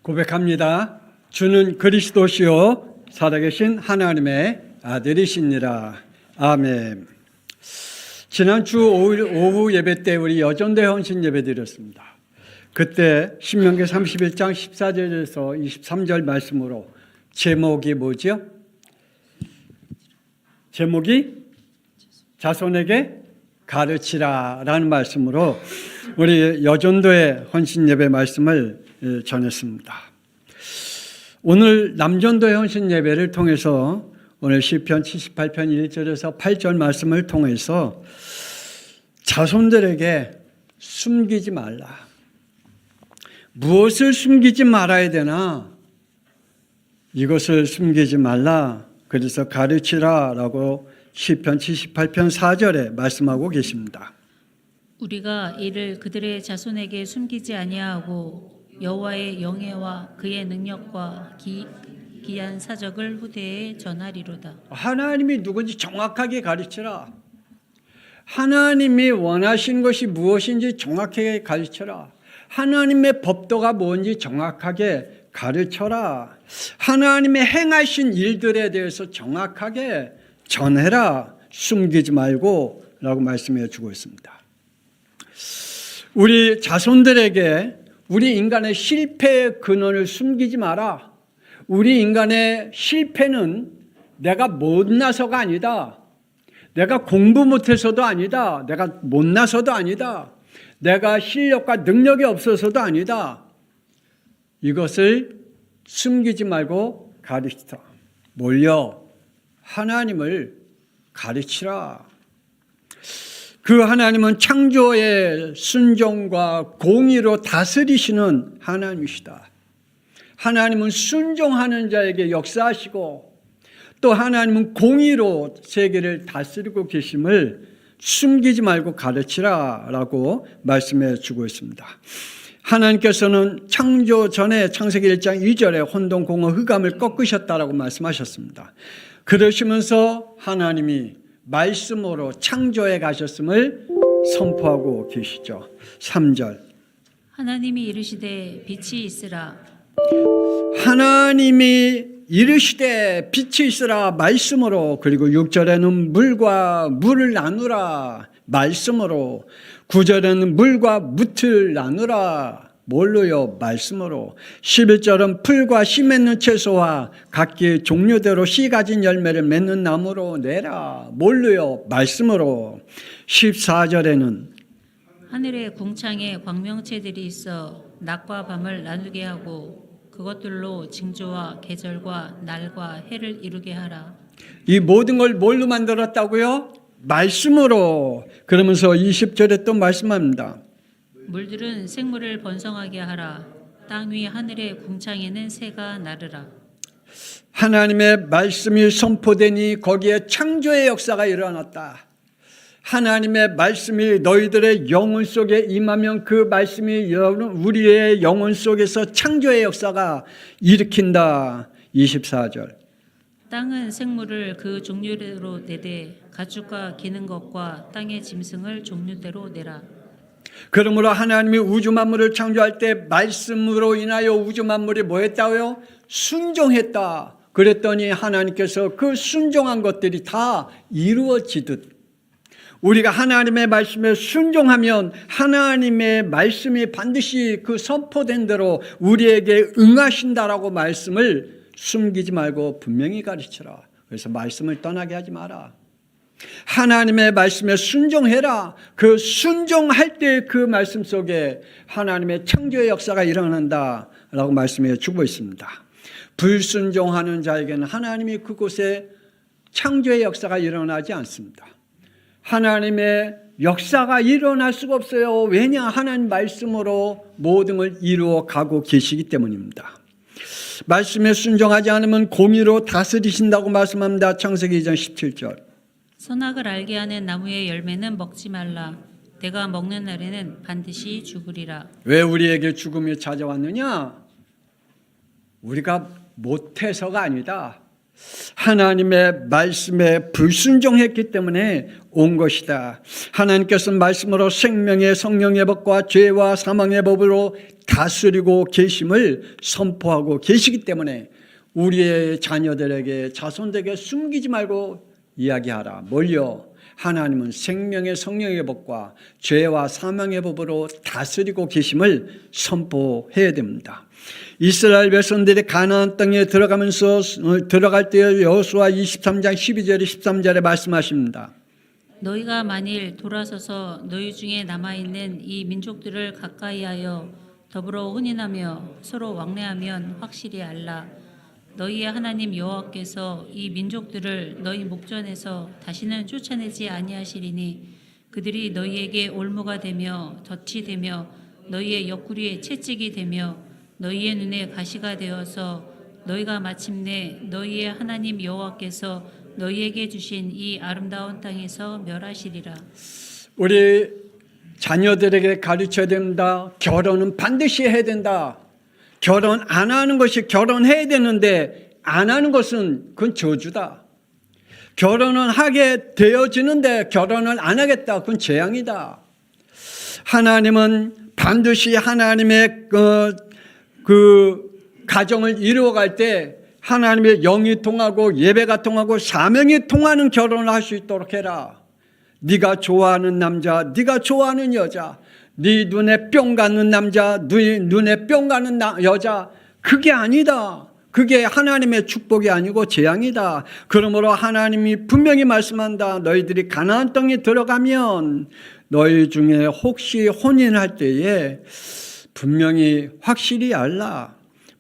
고백합니다. 주는 그리스도시요 살아계신 하나님의 아들이시니라. 아멘. 지난주 오후 예배 때 우리 여전대 헌신 예배 드렸습니다. 그때 신명기 31장 14절에서 23절 말씀으로 제목이 뭐죠? 제목이 자손에게 가르치라 라는 말씀으로 우리 여전도의 헌신 예배 말씀을 전했습니다. 오늘 남전도의 헌신 예배를 통해서 오늘 시편 78편 1절에서 8절 말씀을 통해서 자손들에게 숨기지 말라. 무엇을 숨기지 말아야 되나? 이것을 숨기지 말라. 그래서 가르치라 라고 시편 78편 4절에 말씀하고 계십니다. 우리가 이를 그들의 자손에게 숨기지 아니하고 여호와의 영예와 그의 능력과 기이한 사적을 후대에 전하리로다. 하나님이 누군지 정확하게 가르쳐라. 하나님이 원하시는 것이 무엇인지 정확하게 가르쳐라. 하나님의 법도가 뭔지 정확하게 가르쳐라. 하나님의 행하신 일들에 대해서 정확하게 전해라. 숨기지 말고 라고 말씀해 주고 있습니다. 우리 자손들에게 우리 인간의 실패의 근원을 숨기지 마라. 우리 인간의 실패는 내가 못나서가 아니다. 내가 공부 못해서도 아니다. 내가 못나서도 아니다. 내가 실력과 능력이 없어서도 아니다. 이것을 숨기지 말고 가르치라. 뭘요? 하나님을 가르치라. 그 하나님은 창조의 순종과 공의로 다스리시는 하나님이시다. 하나님은 순종하는 자에게 역사하시고 또 하나님은 공의로 세계를 다스리고 계심을 숨기지 말고 가르치라 라고 말씀해 주고 있습니다. 하나님께서는 창조 전에 창세기 1장 2절에 혼돈, 공허, 흑암을 꺾으셨다라고 말씀하셨습니다. 그러시면서 하나님이 말씀으로 창조해 가셨음을 선포하고 계시죠. 3절. 하나님이 이르시되 빛이 있으라. 하나님이 이르시되 빛이 있으라 말씀으로, 그리고 6절에는 물과 물을 나누라 말씀으로, 9절에는 물과 묻을 나누라 뭘로요? 말씀으로. 11절은 풀과 씨 맺는 채소와 각기 종류대로 씨 가진 열매를 맺는 나무로 내라 뭘로요? 말씀으로. 14절에는 하늘의 궁창에 광명체들이 있어 낮과 밤을 나누게 하고 그것들로 징조와 계절과 날과 해를 이루게 하라. 이 모든 걸 뭘로 만들었다고요? 말씀으로. 그러면서 20절에 또 말씀합니다. 물들은 생물을 번성하게 하라. 땅 위 하늘의 궁창에는 새가 나르라. 하나님의 말씀이 선포되니 거기에 창조의 역사가 일어났다. 하나님의 말씀이 너희들의 영혼 속에 임하면 그 말씀이 우리의 영혼 속에서 창조의 역사가 일으킨다. 24절. 땅은 생물을 그 종류대로 내되 가축과 기는 것과 땅의 짐승을 종류대로 내라. 그러므로 하나님이 우주 만물을 창조할 때 말씀으로 인하여 우주 만물이 뭐 했다고요? 순종했다. 그랬더니 하나님께서 그 순종한 것들이 다 이루어지듯 우리가 하나님의 말씀에 순종하면 하나님의 말씀이 반드시 그 선포된 대로 우리에게 응하신다라고 말씀을 숨기지 말고 분명히 가르치라. 그래서 말씀을 떠나게 하지 마라. 하나님의 말씀에 순종해라. 그 순종할 때 그 말씀 속에 하나님의 창조의 역사가 일어난다라고 말씀해 주고 있습니다. 불순종하는 자에게는 하나님이 그곳에 창조의 역사가 일어나지 않습니다. 하나님의 역사가 일어날 수가 없어요. 왜냐? 하나님 말씀으로 모든 걸 이루어 가고 계시기 때문입니다. 말씀에 순종하지 않으면 공의로 다스리신다고 말씀합니다. 창세기 2장 17절. 선악을 알게 하는 나무의 열매는 먹지 말라. 내가 먹는 날에는 반드시 죽으리라. 왜 우리에게 죽음이 찾아왔느냐? 우리가 못해서가 아니다. 하나님의 말씀에 불순종했기 때문에 온 것이다. 하나님께서는 말씀으로 생명의 성령의 법과 죄와 사망의 법으로 다스리고 계심을 선포하고 계시기 때문에 우리의 자녀들에게 자손들에게 숨기지 말고 이야기하라. 뭘요? 하나님은 생명의 성령의 법과 죄와 사망의 법으로 다스리고 계심을 선포해야 됩니다. 이스라엘 백성들이 가나안 땅에 들어갈 때 여호수아 23장 12절에 13절에 말씀하십니다. 너희가 만일 돌아서서 너희 중에 남아있는 이 민족들을 가까이하여 더불어 혼인하며 서로 왕래하면 확실히 알라. 너희의 하나님 여호와께서 이 민족들을 너희 목전에서 다시는 쫓아내지 아니하시리니 그들이 너희에게 올무가 되며 덫이 되며 너희의 옆구리에 채찍이 되며 너희의 눈에 가시가 되어서 너희가 마침내 너희의 하나님 여호와께서 너희에게 주신 이 아름다운 땅에서 멸하시리라. 우리 자녀들에게 가르쳐야 된다. 결혼은 반드시 해야 된다. 결혼 안 하는 것이 결혼해야 되는데 안 하는 것은 그건 저주다. 결혼은 하게 되어지는데 결혼을 안 하겠다. 그건 재앙이다. 하나님은 반드시 하나님의 그 가정을 이루어갈 때 하나님의 영이 통하고 예배가 통하고 사명이 통하는 결혼을 할 수 있도록 해라. 네가 좋아하는 남자, 네가 좋아하는 여자, 네 눈에 뿅 가는 남자, 네 눈에 뿅 가는 여자, 그게 아니다. 그게 하나님의 축복이 아니고 재앙이다. 그러므로 하나님이 분명히 말씀한다. 너희들이 가나안 땅에 들어가면 너희 중에 혹시 혼인할 때에 분명히 확실히 알라.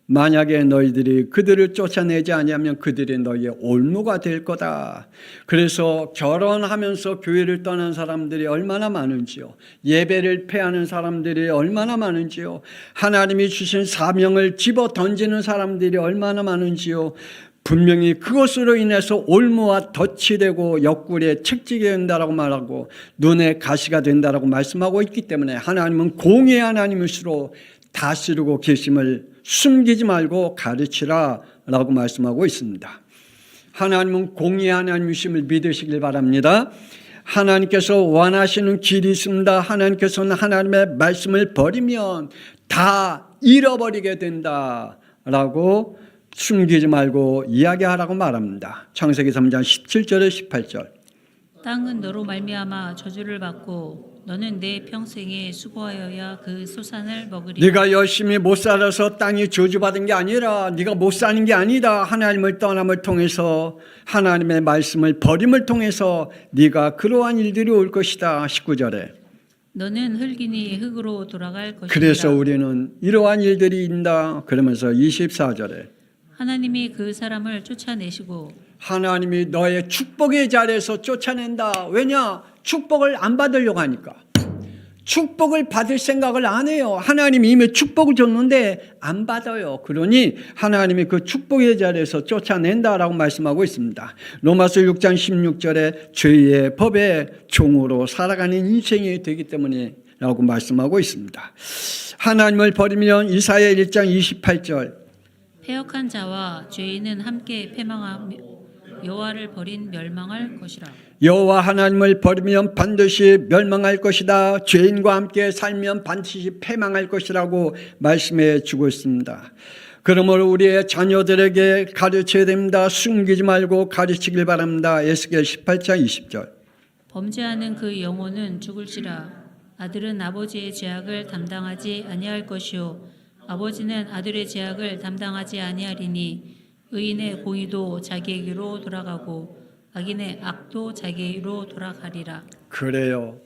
만약에 너희들이 그들을 쫓아내지 아니하면 그들이 너희의 올무가 될 거다. 그래서 결혼하면서 교회를 떠난 사람들이 얼마나 많은지요. 예배를 패하는 사람들이 얼마나 많은지요. 하나님이 주신 사명을 집어 던지는 사람들이 얼마나 많은지요. 분명히 그것으로 인해서 올무와 덫이 되고 옆구리에 책찍이 된다라고 말하고 눈에 가시가 된다라고 말씀하고 있기 때문에 하나님은 공의의 하나님이시로 다스리고 계심을 숨기지 말고 가르치라 라고 말씀하고 있습니다. 하나님은 공의의 하나님이심을 믿으시길 바랍니다. 하나님께서 원하시는 길이 있습니다. 하나님께서는 하나님의 말씀을 버리면 다 잃어버리게 된다라고 숨기지 말고 이야기하라고 말합니다. 창세기 3장 17절에 18절. 땅은 너로 말미암아 저주를 받고 너는 내 평생에 수고하여야 그 소산을 먹으리라. 네가 열심히 못 살아서 땅이 저주받은 게 아니라 네가 못 사는 게 아니다. 하나님을 떠남을 통해서 하나님의 말씀을 버림을 통해서 네가 그러한 일들이 올 것이다. 19절에. 너는 흙이니 흙으로 돌아갈 것이다. 그래서 우리는 이러한 일들이 있다. 그러면서 24절에 하나님이 그 사람을 쫓아내시고 하나님이 너의 축복의 자리에서 쫓아낸다. 왜냐? 축복을 안 받으려고 하니까. 축복을 받을 생각을 안 해요. 하나님이 이미 축복을 줬는데 안 받아요. 그러니 하나님이 그 축복의 자리에서 쫓아낸다라고 말씀하고 있습니다. 로마서 6장 16절에 죄의 법의 종으로 살아가는 인생이 되기 때문에 라고 말씀하고 있습니다. 하나님을 버리면 이사야 1장 28절 패역한 자와 죄인은 함께 패망하며 여호와를 버린 멸망할 것이라. 여호와 하나님을 버리면 반드시 멸망할 것이다. 죄인과 함께 살면 반드시 패망할 것이라고 말씀해 주고 있습니다. 그러므로 우리의 자녀들에게 가르쳐야 됩니다. 숨기지 말고 가르치길 바랍니다. 에스겔 18장 20절. 범죄하는 그 영혼은 죽을지라. 아들은 아버지의 죄악을 담당하지 아니할 것이요 아버지는 아들의 죄악을 담당하지 아니하리니 의인의 공의도 자기에게로 돌아가고 악인의 악도 자기에게로 돌아가리라. 그래요.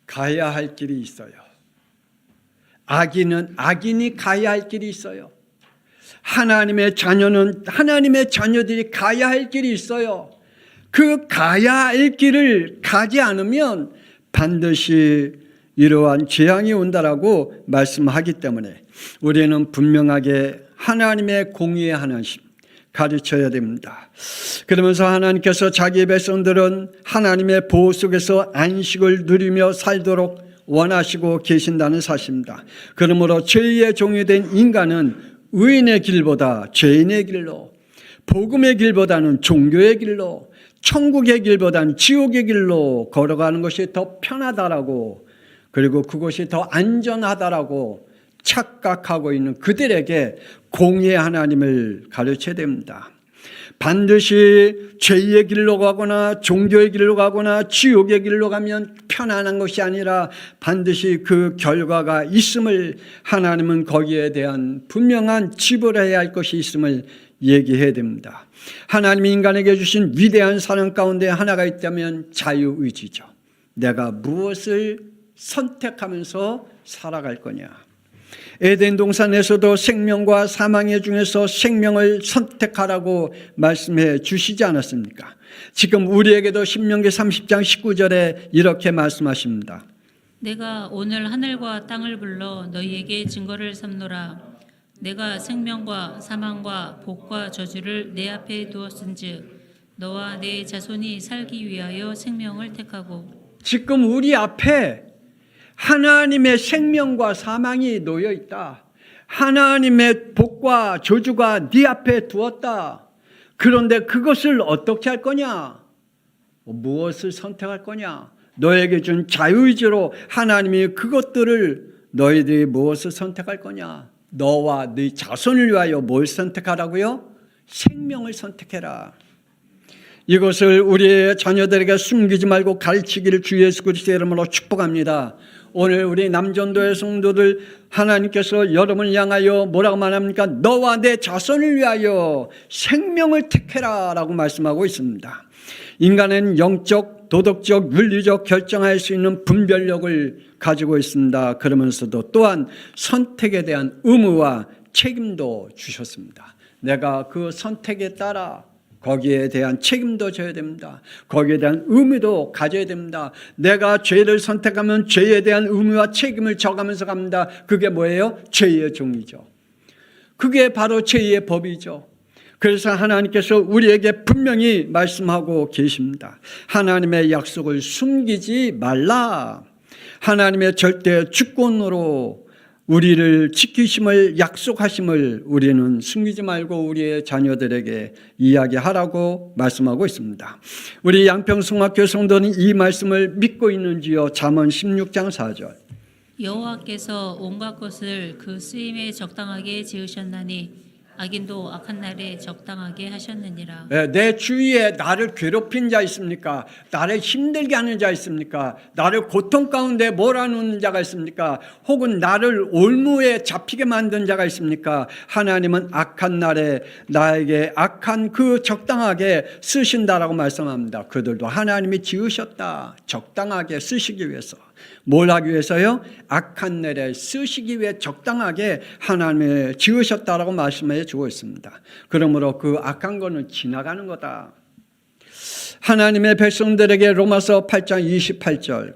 가야 할 길이 있어요. 악인이 가야 할 길이 있어요. 하나님의 자녀들이 가야 할 길이 있어요. 그 가야 할 길을 가지 않으면 반드시 이러한 재앙이 온다라고 말씀하기 때문에 우리는 분명하게 하나님의 공의의 하나님 가르쳐야 됩니다. 그러면서 하나님께서 자기의 백성들은 하나님의 보호 속에서 안식을 누리며 살도록 원하시고 계신다는 사실입니다. 그러므로 죄의 종이 된 인간은 의인의 길보다 죄인의 길로 복음의 길보다는 종교의 길로, 천국의 길보다는 지옥의 길로 걸어가는 것이 더 편하다라고, 그리고 그것이 더 안전하다라고 착각하고 있는 그들에게 공의의 하나님을 가르쳐야 됩니다. 반드시 죄의 길로 가거나 종교의 길로 가거나 지옥의 길로 가면 편안한 것이 아니라 반드시 그 결과가 있음을, 하나님은 거기에 대한 분명한 지불해야 할 것이 있음을 얘기해야 됩니다. 하나님이 인간에게 주신 위대한 사랑 가운데 하나가 있다면 자유의지죠. 내가 무엇을 선택하면서 살아갈 거냐. 에덴 동산에서도 생명과 사망의 중에서 생명을 선택하라고 말씀해 주시지 않았습니까? 지금 우리에게도 신명기 30장 19절에 이렇게 말씀하십니다. 내가 오늘 하늘과 땅을 불러 너희에게 증거를 삼노라. 내가 생명과 사망과 복과 저주를 내 앞에 두었은즉 너와 내 자손이 살기 위하여 생명을 택하고. 지금 우리 앞에 하나님의 생명과 사망이 놓여 있다. 하나님의 복과 저주가 네 앞에 두었다. 그런데 그것을 어떻게 할 거냐? 무엇을 선택할 거냐? 너에게 준 자유의지로 하나님이 그것들을, 너희들이 무엇을 선택할 거냐? 너와 네 자손을 위하여 뭘 선택하라고요? 생명을 선택해라. 이것을 우리의 자녀들에게 숨기지 말고 가르치기를 주 예수 그리스도의 이름으로 축복합니다. 오늘 우리 남전도의 성도들, 하나님께서 여러분을 향하여 뭐라고 말합니까? 너와 내 자손을 위하여 생명을 택해라 라고 말씀하고 있습니다. 인간은 영적, 도덕적, 윤리적 결정할 수 있는 분별력을 가지고 있습니다. 그러면서도 또한 선택에 대한 의무와 책임도 주셨습니다. 내가 그 선택에 따라 거기에 대한 책임도 져야 됩니다. 거기에 대한 의무도 가져야 됩니다. 내가 죄를 선택하면 죄에 대한 의무와 책임을 져가면서 갑니다. 그게 뭐예요? 죄의 종이죠. 그게 바로 죄의 법이죠. 그래서 하나님께서 우리에게 분명히 말씀하고 계십니다. 하나님의 약속을 숨기지 말라. 하나님의 절대 주권으로 우리를 지키심을 약속하심을 우리는 숨기지 말고 우리의 자녀들에게 이야기하라고 말씀하고 있습니다. 우리 양평성학교 성도는 이 말씀을 믿고 있는지요? 잠언 16장 4절. 여호와께서 온갖 것을 그 쓰임에 적당하게 지으셨나니 악인도 악한 날에 적당하게 하셨느니라. 내 주위에 나를 괴롭힌 자 있습니까? 나를 힘들게 하는 자 있습니까? 나를 고통 가운데 몰아넣는 자가 있습니까? 혹은 나를 올무에 잡히게 만든 자가 있습니까? 하나님은 악한 날에 나에게 악한 그 적당하게 쓰신다라고 말씀합니다. 그들도 하나님이 지으셨다. 적당하게 쓰시기 위해서. 뭘 하기 위해서요? 악한 날에 쓰시기 위해 적당하게 하나님이 지으셨다라고 말씀해 주고 있습니다. 그러므로 그 악한 거는 지나가는 거다. 하나님의 백성들에게 로마서 8장 28절.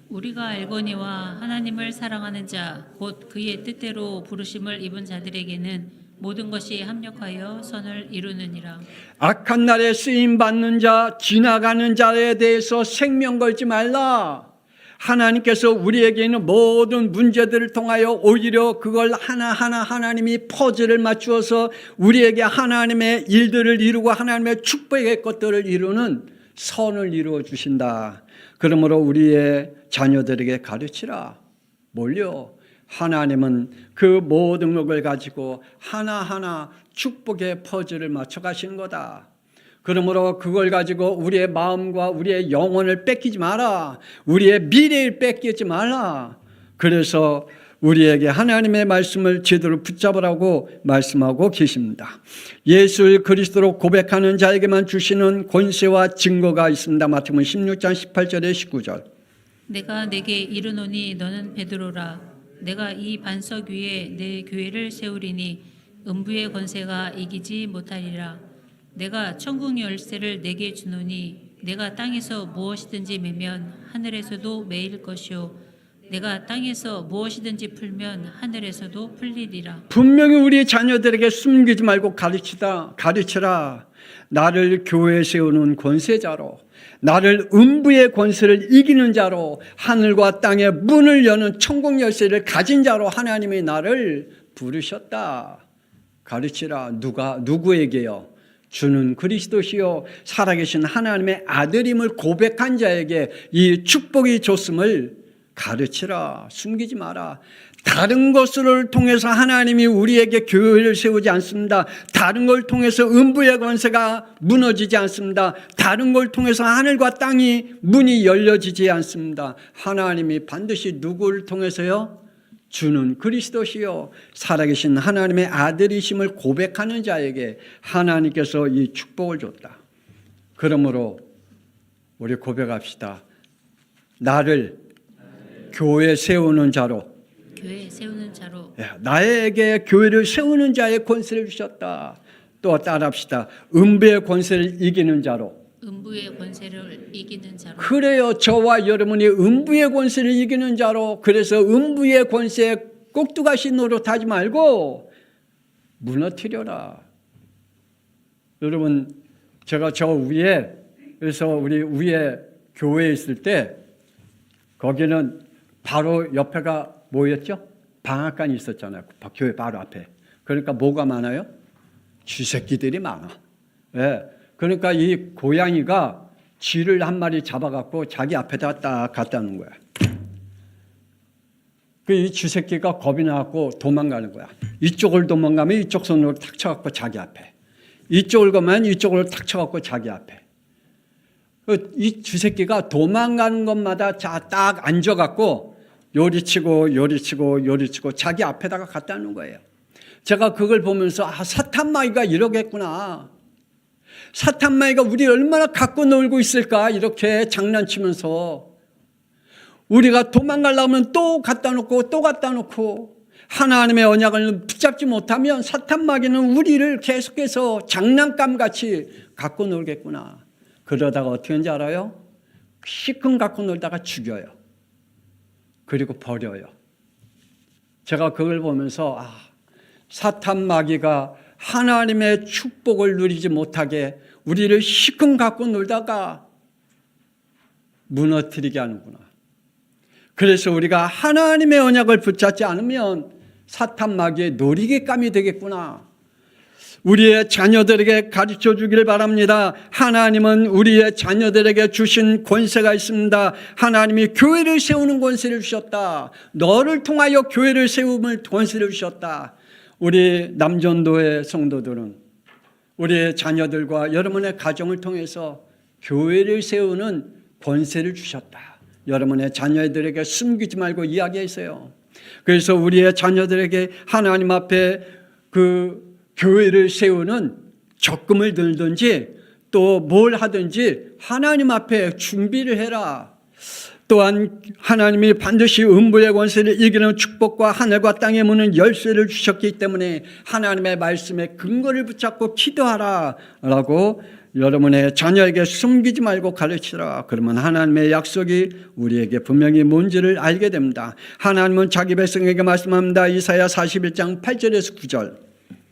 우리가 알거니와 하나님을 사랑하는 자 곧 그의 뜻대로 부르심을 입은 자들에게는 모든 것이 합력하여 선을 이루느니라. 악한 날에 쓰임 받는 자, 지나가는 자에 대해서 생명 걸지 말라. 하나님께서 우리에게 있는 모든 문제들을 통하여 오히려 그걸 하나하나 하나님이 퍼즐을 맞추어서 우리에게 하나님의 일들을 이루고 하나님의 축복의 것들을 이루는 선을 이루어 주신다. 그러므로 우리의 자녀들에게 가르치라. 뭘요? 하나님은 그 모든 것을 가지고 하나하나 축복의 퍼즐을 맞춰 가신 거다. 그러므로 그걸 가지고 우리의 마음과 우리의 영혼을 뺏기지 마라. 우리의 미래를 뺏기지 말라. 그래서 우리에게 하나님의 말씀을 제대로 붙잡으라고 말씀하고 계십니다. 예수 그리스도로 고백하는 자에게만 주시는 권세와 증거가 있습니다. 마태복음 16장 18절에 19절. 내가 내게 이르노니 너는 베드로라. 내가 이 반석 위에 내 교회를 세우리니 음부의 권세가 이기지 못하리라. 내가 천국 열쇠를 내게 주노니 내가 땅에서 무엇이든지 매면 하늘에서도 매일 것이요 내가 땅에서 무엇이든지 풀면 하늘에서도 풀리리라. 분명히 우리 자녀들에게 숨기지 말고 가르치라. 나를 교회에 세우는 권세자로, 나를 음부의 권세를 이기는 자로, 하늘과 땅의 문을 여는 천국 열쇠를 가진 자로 하나님이 나를 부르셨다. 가르치라. 누구에게요? 주는 그리스도시요 살아계신 하나님의 아들임을 고백한 자에게 이 축복이 줬음을 가르치라. 숨기지 마라. 다른 것을 통해서 하나님이 우리에게 교회를 세우지 않습니다. 다른 걸 통해서 음부의 권세가 무너지지 않습니다. 다른 걸 통해서 하늘과 땅이 문이 열려지지 않습니다. 하나님이 반드시 누구를 통해서요? 주는 그리스도시요 살아계신 하나님의 아들이심을 고백하는 자에게 하나님께서 이 축복을 줬다. 그러므로 우리 고백합시다. 나를 교회 세우는 자로, 교회 세우는 자로, 나에게 교회를 세우는 자의 권세를 주셨다. 또 따라합시다. 음부의 권세를 이기는 자로. 음부의 권세를 이기는 자로. 그래요. 저와 여러분이 음부의 권세를 이기는 자로. 그래서 음부의 권세에 꼭두가시 노릇하지 말고 무너뜨려라. 여러분, 제가 저 위에, 그래서 우리 위에 교회에 있을 때 거기는 바로 옆에가 뭐였죠? 방앗간이 있었잖아요. 교회 바로 앞에. 그러니까 뭐가 많아요? 쥐새끼들이 많아. 예. 그러니까 이 고양이가 쥐를 한 마리 잡아갖고 자기 앞에다 딱 갖다 놓은 거야. 이 쥐새끼가 겁이 나갖고 도망가는 거야. 이쪽을 도망가면 이쪽 손으로 탁 쳐갖고 자기 앞에. 이쪽을 가면 이쪽으로 탁 쳐갖고 자기 앞에. 이 쥐새끼가 도망가는 것마다 딱 앉아갖고 요리치고 자기 앞에다가 갖다 놓은 거예요. 제가 그걸 보면서 사탄마귀가 이러겠구나. 사탄마귀가 우리 얼마나 갖고 놀고 있을까 이렇게 장난치면서 우리가 도망가려면 또 갖다 놓고 또 갖다 놓고 하나님의 언약을 붙잡지 못하면 사탄마귀는 우리를 계속해서 장난감같이 갖고 놀겠구나. 그러다가 어떻게 하는지 알아요? 시큰 갖고 놀다가 죽여요. 그리고 버려요. 제가 그걸 보면서 사탄 마귀가 하나님의 축복을 누리지 못하게 우리를 시큰 갖고 놀다가 무너뜨리게 하는구나. 그래서 우리가 하나님의 언약을 붙잡지 않으면 사탄 마귀의 놀이개감이 되겠구나. 우리의 자녀들에게 가르쳐 주기를 바랍니다. 하나님은 우리의 자녀들에게 주신 권세가 있습니다. 하나님이 교회를 세우는 권세를 주셨다. 너를 통하여 교회를 세우는 권세를 주셨다. 우리 남전도의 성도들은 우리의 자녀들과 여러분의 가정을 통해서 교회를 세우는 권세를 주셨다. 여러분의 자녀들에게 숨기지 말고 이야기하세요. 그래서 우리의 자녀들에게 하나님 앞에 그 교회를 세우는 적금을 들든지 또 뭘 하든지 하나님 앞에 준비를 해라. 또한 하나님이 반드시 음부의 권세를 이기는 축복과 하늘과 땅의 문은 열쇠를 주셨기 때문에 하나님의 말씀에 근거를 붙잡고 기도하라 라고 여러분의 자녀에게 숨기지 말고 가르치라. 그러면 하나님의 약속이 우리에게 분명히 뭔지를 알게 됩니다. 하나님은 자기 백성에게 말씀합니다. 이사야 41장 8절에서 9절.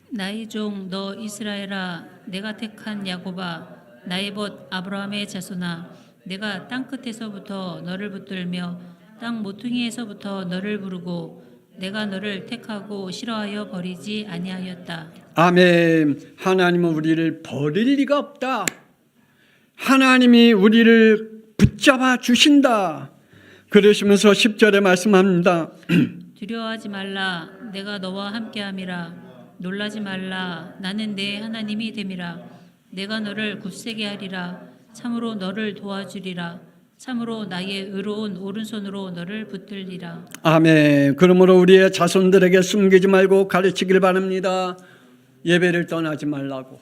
나의 종 너 이스라엘아, 내가 택한 야곱아, 나의 벗 아브라함의 자손아, 내가 땅 끝에서부터 너를 붙들며 땅 모퉁이에서부터 너를 부르고 내가 너를 택하고 싫어하여 버리지 아니하였다. 아멘. 하나님은 우리를 버릴 리가 없다. 하나님이 우리를 붙잡아 주신다. 그러시면서 10절에 말씀합니다. 두려워하지 말라, 내가 너와 함께함이라. 놀라지 말라, 나는 내 하나님이 됨이라. 내가 너를 굳세게 하리라. 참으로 너를 도와주리라. 참으로 나의 의로운 오른손으로 너를 붙들리라. 아멘. 그러므로 우리의 자손들에게 숨기지 말고 가르치길 바랍니다. 예배를 떠나지 말라고.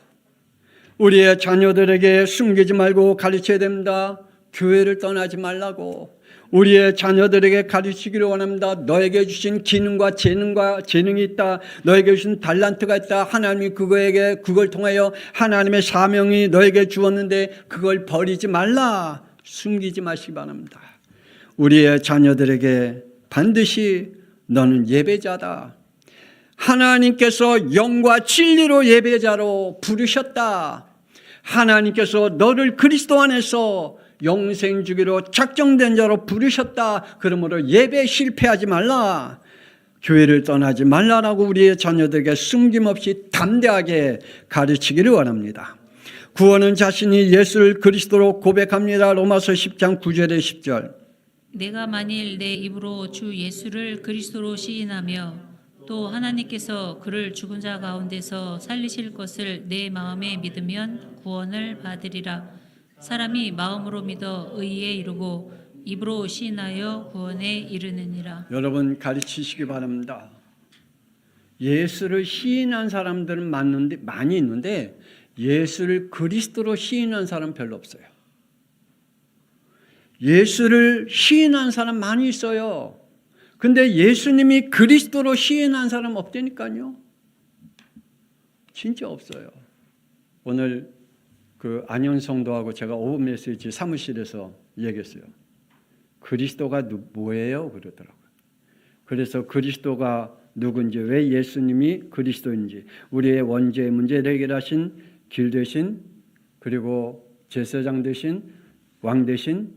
우리의 자녀들에게 숨기지 말고 가르쳐야 됩니다. 교회를 떠나지 말라고. 우리의 자녀들에게 가르치기를 원합니다. 너에게 주신 기능과 재능이 있다. 너에게 주신 달란트가 있다. 하나님이 그걸 통하여 하나님의 사명이 너에게 주었는데 그걸 버리지 말라. 숨기지 마시기 바랍니다. 우리의 자녀들에게 반드시 너는 예배자다. 하나님께서 영과 진리로 예배자로 부르셨다. 하나님께서 너를 그리스도 안에서 영생 주기로 작정된 자로 부르셨다. 그러므로 예배 실패하지 말라. 교회를 떠나지 말라라고 우리의 자녀들에게 숨김없이 담대하게 가르치기를 원합니다. 구원은 자신이 예수를 그리스도로 고백합니다. 로마서 10장 9절에 10절. 내가 만일 내 입으로 주 예수를 그리스도로 시인하며 또 하나님께서 그를 죽은 자 가운데서 살리실 것을 내 마음에 믿으면 구원을 받으리라. 사람이 마음으로 믿어 의에 이르고 입으로 시인하여 구원에 이르느니라. 여러분 가르치시기 바랍니다. 예수를 시인한 사람들은 많이 있는데 예수를 그리스도로 시인한 사람 별로 없어요. 예수를 시인한 사람 많이 있어요. 근데 예수님이 그리스도로 시인한 사람 없다니까요. 진짜 없어요. 오늘 그 안현 성도하고 제가 오후 메시지 사무실에서 얘기했어요. 그리스도가 뭐예요? 그러더라고요. 그래서 그리스도가 누군지, 왜 예수님이 그리스도인지, 우리의 원죄의 문제를 해결하신 길 되신, 그리고 제사장 되신, 왕 되신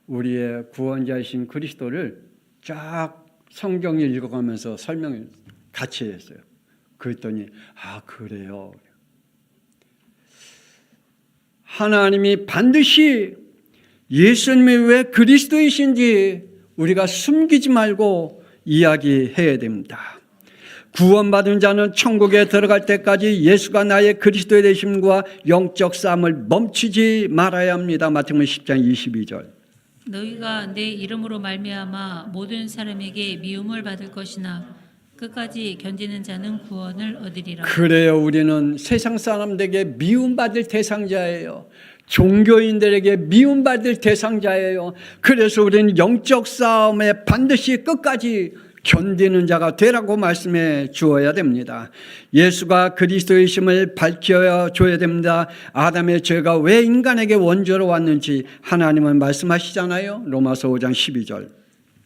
우리의 구원자이신 그리스도를 쫙 성경을 읽어가면서 설명을 같이 했어요. 그랬더니 그래요. 하나님이 반드시 예수님이 왜 그리스도이신지 우리가 숨기지 말고 이야기해야 됩니다. 구원받은 자는 천국에 들어갈 때까지 예수가 나의 그리스도의 되심과 영적 싸움을 멈추지 말아야 합니다. 마태복음 10장 22절. 너희가 내 이름으로 말미암아 모든 사람에게 미움을 받을 것이나 끝까지 견디는 자는 구원을 얻으리라. 그래요. 우리는 세상 사람들에게 미움받을 대상자예요. 종교인들에게 미움받을 대상자예요. 그래서 우리는 영적 싸움에 반드시 끝까지 견디는 자가 되라고 말씀해 주어야 됩니다. 예수가 그리스도이심을 밝혀줘야 됩니다. 아담의 죄가 왜 인간에게 원죄로 왔는지 하나님은 말씀하시잖아요. 로마서 5장 12절.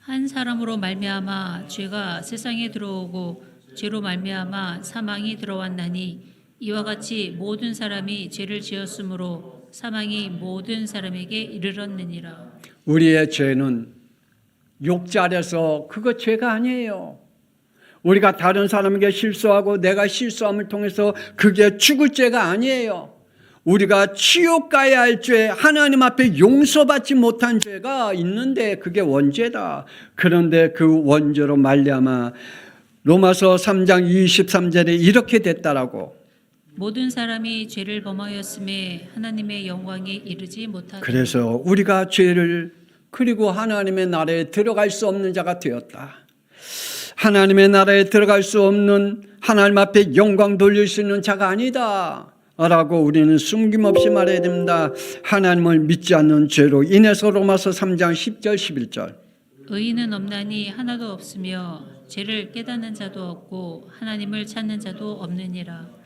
한 사람으로 말미암아 죄가 세상에 들어오고 죄로 말미암아 사망이 들어왔나니 이와 같이 모든 사람이 죄를 지었으므로 사망이 모든 사람에게 이르렀느니라. 우리의 죄는 욕잘해서 그거 죄가 아니에요. 우리가 다른 사람에게 실수하고 내가 실수함을 통해서 그게 죽을 죄가 아니에요. 우리가 지옥 가야 할 죄, 하나님 앞에 용서받지 못한 죄가 있는데 그게 원죄다. 그런데 그 원죄로 말미암아 로마서 3장 23절에 이렇게 됐다라고. 모든 사람이 죄를 범하였음에 하나님의 영광에 이르지 못하다. 그래서 우리가 죄를 그리고 하나님의 나라에 들어갈 수 없는 자가 되었다. 하나님의 나라에 들어갈 수 없는, 하나님 앞에 영광 돌릴 수 있는 자가 아니다 라고 우리는 숨김없이 말해야 됩니다. 하나님을 믿지 않는 죄로 인해서 로마서 3장 10절 11절. 의인은 없나니 하나도 없으며 죄를 깨닫는 자도 없고 하나님을 찾는 자도 없느니라.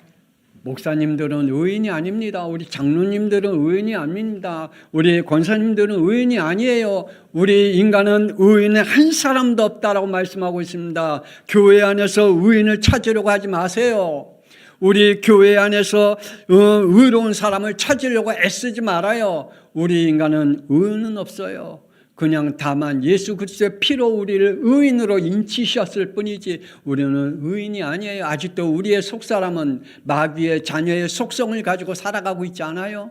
목사님들은 의인이 아닙니다. 우리 장로님들은 의인이 아닙니다. 우리 권사님들은 의인이 아니에요. 우리 인간은 의인이 한 사람도 없다라고 말씀하고 있습니다. 교회 안에서 의인을 찾으려고 하지 마세요. 우리 교회 안에서 의로운 사람을 찾으려고 애쓰지 말아요. 우리 인간은 의인은 없어요. 그냥 다만 예수 그리스도의 피로 우리를 의인으로 인치셨을 뿐이지 우리는 의인이 아니에요. 아직도 우리의 속사람은 마귀의 자녀의 속성을 가지고 살아가고 있지 않아요?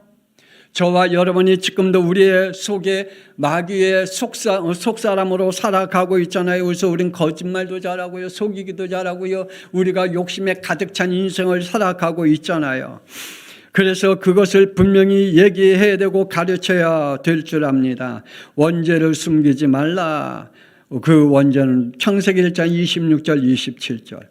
저와 여러분이 지금도 우리의 속에 마귀의 속사람으로 살아가고 있잖아요. 그래서 우린 거짓말도 잘하고요, 속이기도 잘하고요, 우리가 욕심에 가득 찬 인생을 살아가고 있잖아요. 그래서 그것을 분명히 얘기해야 되고 가르쳐야 될 줄 압니다. 원죄를 숨기지 말라. 그 원죄는 창세기 1장 26절 27절.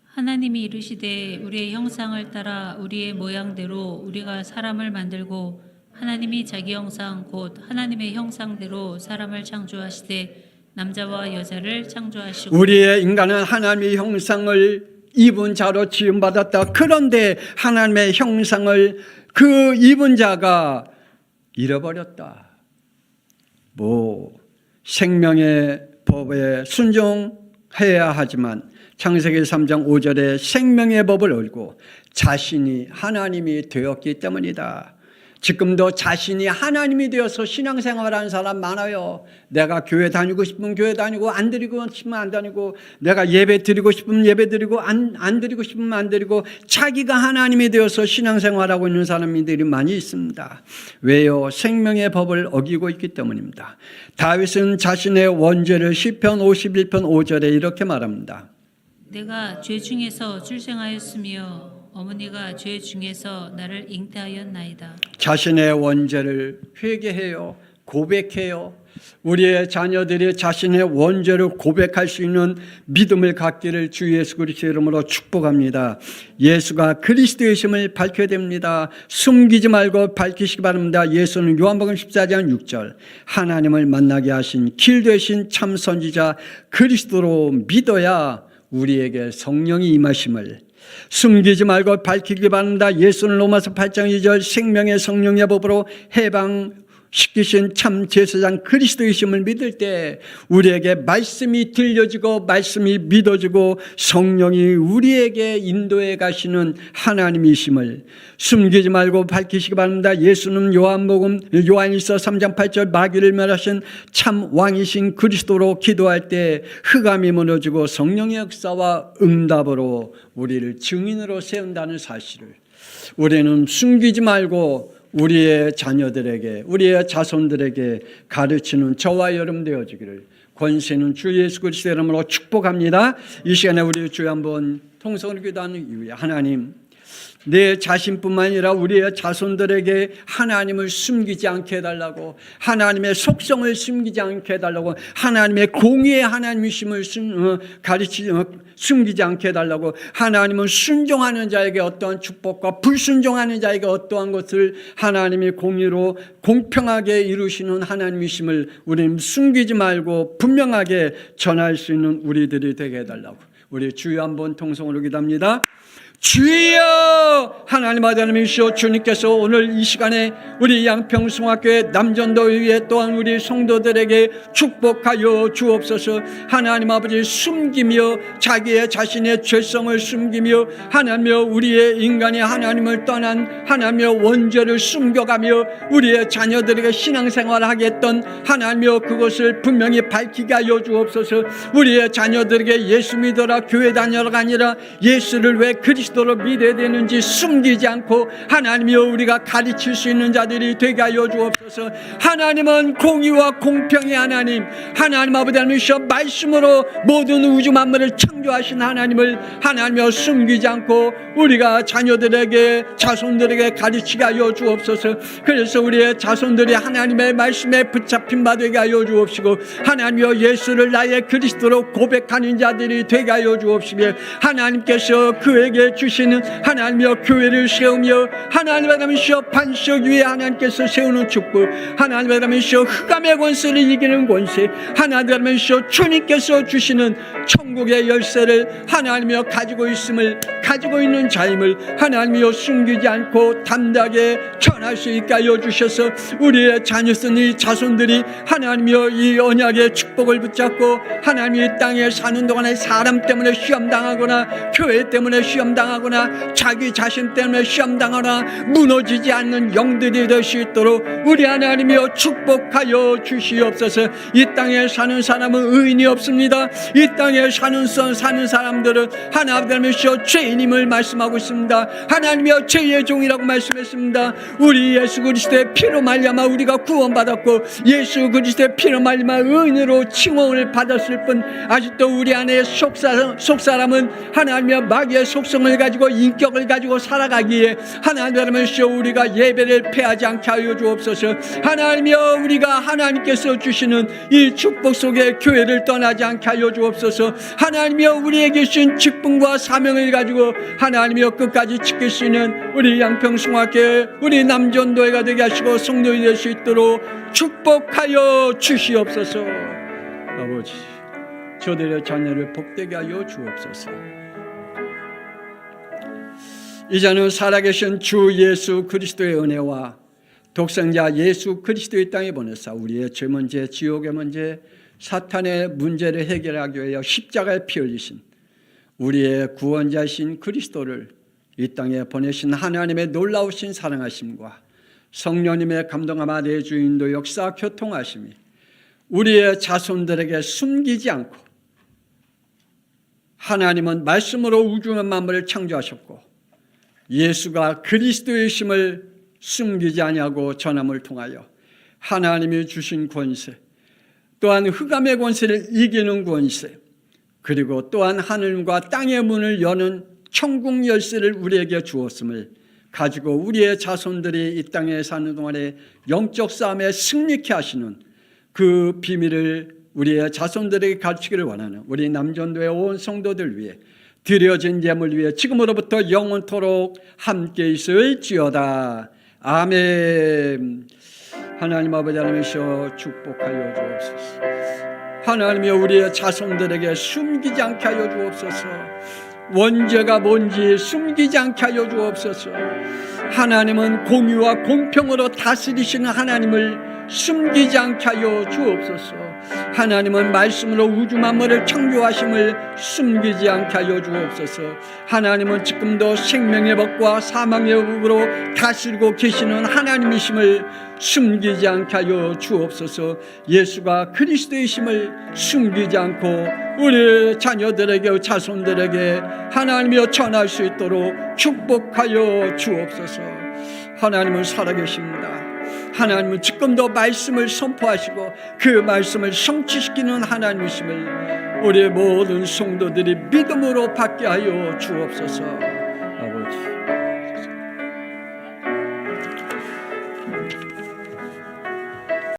하나님이 이르시되 우리의 형상을 따라 우리의 모양대로 우리가 사람을 만들고 하나님이 자기 형상 곧 하나님의 형상대로 사람을 창조하시되 남자와 여자를 창조하시고. 우리의 인간은 하나님의 형상을 입은 자로 지음받았다. 그런데 하나님의 형상을 그 입은 자가 잃어버렸다. 생명의 법에 순종해야 하지만 창세기 3장 5절에 생명의 법을 알고 자신이 하나님이 되었기 때문이다. 지금도 자신이 하나님이 되어서 신앙생활하는 사람 많아요. 내가 교회 다니고 싶으면 교회 다니고 안 드리고 싶으면 안 다니고 내가 예배 드리고 싶으면 예배 드리고 안 드리고 싶으면 안 드리고 자기가 하나님이 되어서 신앙생활하고 있는 사람들이 많이 있습니다. 왜요? 생명의 법을 어기고 있기 때문입니다. 다윗은 자신의 원죄를 시편 51편 5절에 이렇게 말합니다. 내가 죄 중에서 출생하였으며 어머니가 죄 중에서 나를 잉태하였나이다. 자신의 원죄를 회개해요. 고백해요. 우리의 자녀들이 자신의 원죄를 고백할 수 있는 믿음을 갖기를 주 예수 그리스도의 이름으로 축복합니다. 예수가 그리스도이심을 밝혀야 됩니다. 숨기지 말고 밝히시기 바랍니다. 예수는 요한복음 14장 6절 하나님을 만나게 하신 길 되신 참 선지자 그리스도로 믿어야 우리에게 성령이 임하심을 숨기지 말고 밝히기 바랍니다. 예수는 로마서 8장 2절 생명의 성령의 법으로 해방시키신 참 제사장 그리스도이심을 믿을 때 우리에게 말씀이 들려지고 말씀이 믿어지고 성령이 우리에게 인도해 가시는 하나님이심을 숨기지 말고 밝히시기 바랍니다. 예수는 요한일서 3장 8절 마귀를 멸하신 참 왕이신 그리스도로 기도할 때 흑암이 무너지고 성령의 역사와 응답으로 우리를 증인으로 세운다는 사실을 우리는 숨기지 말고 우리의 자녀들에게 우리의 자손들에게 가르치는 저와 여러분 되어지기를 권세는 주 예수 그리스도의 이름으로 축복합니다. 이 시간에 우리 주여 한번 통성을 기도하는 이후에 하나님 내 자신뿐만 아니라 우리의 자손들에게 하나님을 숨기지 않게 해달라고 하나님의 속성을 숨기지 않게 해달라고 하나님의 공의의 하나님이심을 숨기지 않게 해달라고 하나님은 순종하는 자에게 어떠한 축복과 불순종하는 자에게 어떠한 것을 하나님이 공의로 공평하게 이루시는 하나님이심을 우리는 숨기지 말고 분명하게 전할 수 있는 우리들이 되게 해달라고 우리 주여 한번 통성으로 기도합니다. 주여 하나님 아버지시오 주님께서 오늘 이 시간에 우리 양평송학교의 남전도의회 또한 우리 성도들에게 축복하여 주옵소서. 하나님 아버지 숨기며 자기의 자신의 죄성을 숨기며 하나님여 우리의 인간이 하나님을 떠난 하나님여 원죄를 숨겨가며 우리의 자녀들에게 신앙생활을 하겠던 하나님여 그것을 분명히 밝히게 하여 주옵소서. 우리의 자녀들에게 예수 믿어라 교회 다녀라가 아니라 예수를 왜 그리스도로 믿어야 되는지 숨기지 않고 하나님이여 우리가 가르칠 수 있는 자들이 되게 하여 주옵소서. 하나님은 공의와 공평의 하나님 아버지 하나님이시여 말씀으로 모든 우주 만물을 창조하신 하나님을 하나님이여 숨기지 않고 우리가 자녀들에게 자손들에게 가르치게 하여 주옵소서. 그래서 우리의 자손들이 하나님의 말씀에 붙잡힌 바 되게 하여 주옵시고 하나님이여 예수를 나의 그리스도로 고백하는 자들이 되게 하여 주옵시며 하나님께서 그에게 주시는 하나님이여 교회를 세우며 하나님 아버지시여 반석 위에 하나님께서 세우는 축복 하나님 아버지시여 흑암의 권세를 이기는 권세 하나님 아버지시여 주님께서 주시는 천국의 열쇠를 하나님이여 가지고 있는 자임을 하나님이여 숨기지 않고 담대하게 전할 수 있게 하여 주셔서 우리의 자손들이 하나님이여 이 언약의 축복을 붙잡고 하나님이 이 땅에 사는 동안에 사람 때문에 시험당하거나 교회 때문에 시험당하거나 자기 자신 때문에 시험당하거나 무너지지 않는 영들이 될 수 있도록 우리 하나님이여 축복하여 주시옵소서. 이 땅에 사는 사람은 의인이 없습니다. 이 땅에 사는 사람들은 하나님이시여 죄인임을 말씀하고 있습니다. 하나님이여 죄의 종이라고 말씀했습니다. 우리 예수 그리스도의 피로 말미암아 우리가 구원받았고 예수 그리스도의 피로 말미암아 의인으로 칭호를 받았을 뿐 아직도 우리 안에 속사람은 하나님이여 마귀의 속성을 가지고 인격을 가지고 살아가기에 하나님이시여 우리가 예배를 패하지 않게 하여 주옵소서. 하나님이여 우리가 하나님께서 주시는 이 축복 속에 교회를 떠나지 않게 하여 주옵소서. 하나님이여 우리에게 주신 직분과 사명을 가지고 하나님이여 끝까지 지킬 수 있는 우리 양평송학교에 우리 남전도회가 되게 하시고 성도이 될 수 있도록 축복하여 주시옵소서. 아버지 저들의 자녀를 복되게 하여 주옵소서. 이제는 살아계신 주 예수 그리스도의 은혜와 독생자 예수 그리스도의 땅에 보내사 우리의 죄 문제, 지옥의 문제, 사탄의 문제를 해결하기 위하여 십자가에 피 흘리신 우리의 구원자이신 그리스도를 이 땅에 보내신 하나님의 놀라우신 사랑하심과 성령님의 감동함아 내 주인도 역사 교통하심이 우리의 자손들에게 숨기지 않고, 하나님은 말씀으로 우주 만물을 창조하셨고 예수가 그리스도이심을 숨기지 아니하고 전함을 통하여 하나님이 주신 권세, 또한 흑암의 권세를 이기는 권세, 그리고 또한 하늘과 땅의 문을 여는 천국 열쇠를 우리에게 주었음을 가지고 우리의 자손들이 이 땅에 사는 동안에 영적 싸움에 승리케 하시는 그 비밀을 우리의 자손들에게 가르치기를 원하는 우리 남전도의 온 성도들 위해 드려진 예물 위에 지금으로부터 영원토록 함께 있을지어다. 아멘. 하나님 아버지 하나님이시여 축복하여 주옵소서. 하나님이여 우리의 자손들에게 숨기지 않게 하여 주옵소서. 원죄가 뭔지 숨기지 않게 하여 주옵소서. 하나님은 공의와 공평으로 다스리시는 하나님을 숨기지 않게 하여 주옵소서. 하나님은 말씀으로 우주 만물을 창조하심을 숨기지 않게 하여 주옵소서. 하나님은 지금도 생명의 법과 사망의 법으로 다스리고 계시는 하나님이심을 숨기지 않게 하여 주옵소서. 예수가 그리스도이심을 숨기지 않고 우리 자녀들에게 자손들에게 하나님이여 전할 수 있도록 축복하여 주옵소서. 하나님은 살아계십니다. 하나님은 지금도 말씀을 선포하시고 그 말씀을 성취시키는 하나님이심을 우리 모든 성도들이 믿음으로 받게 하여 주옵소서. 아버지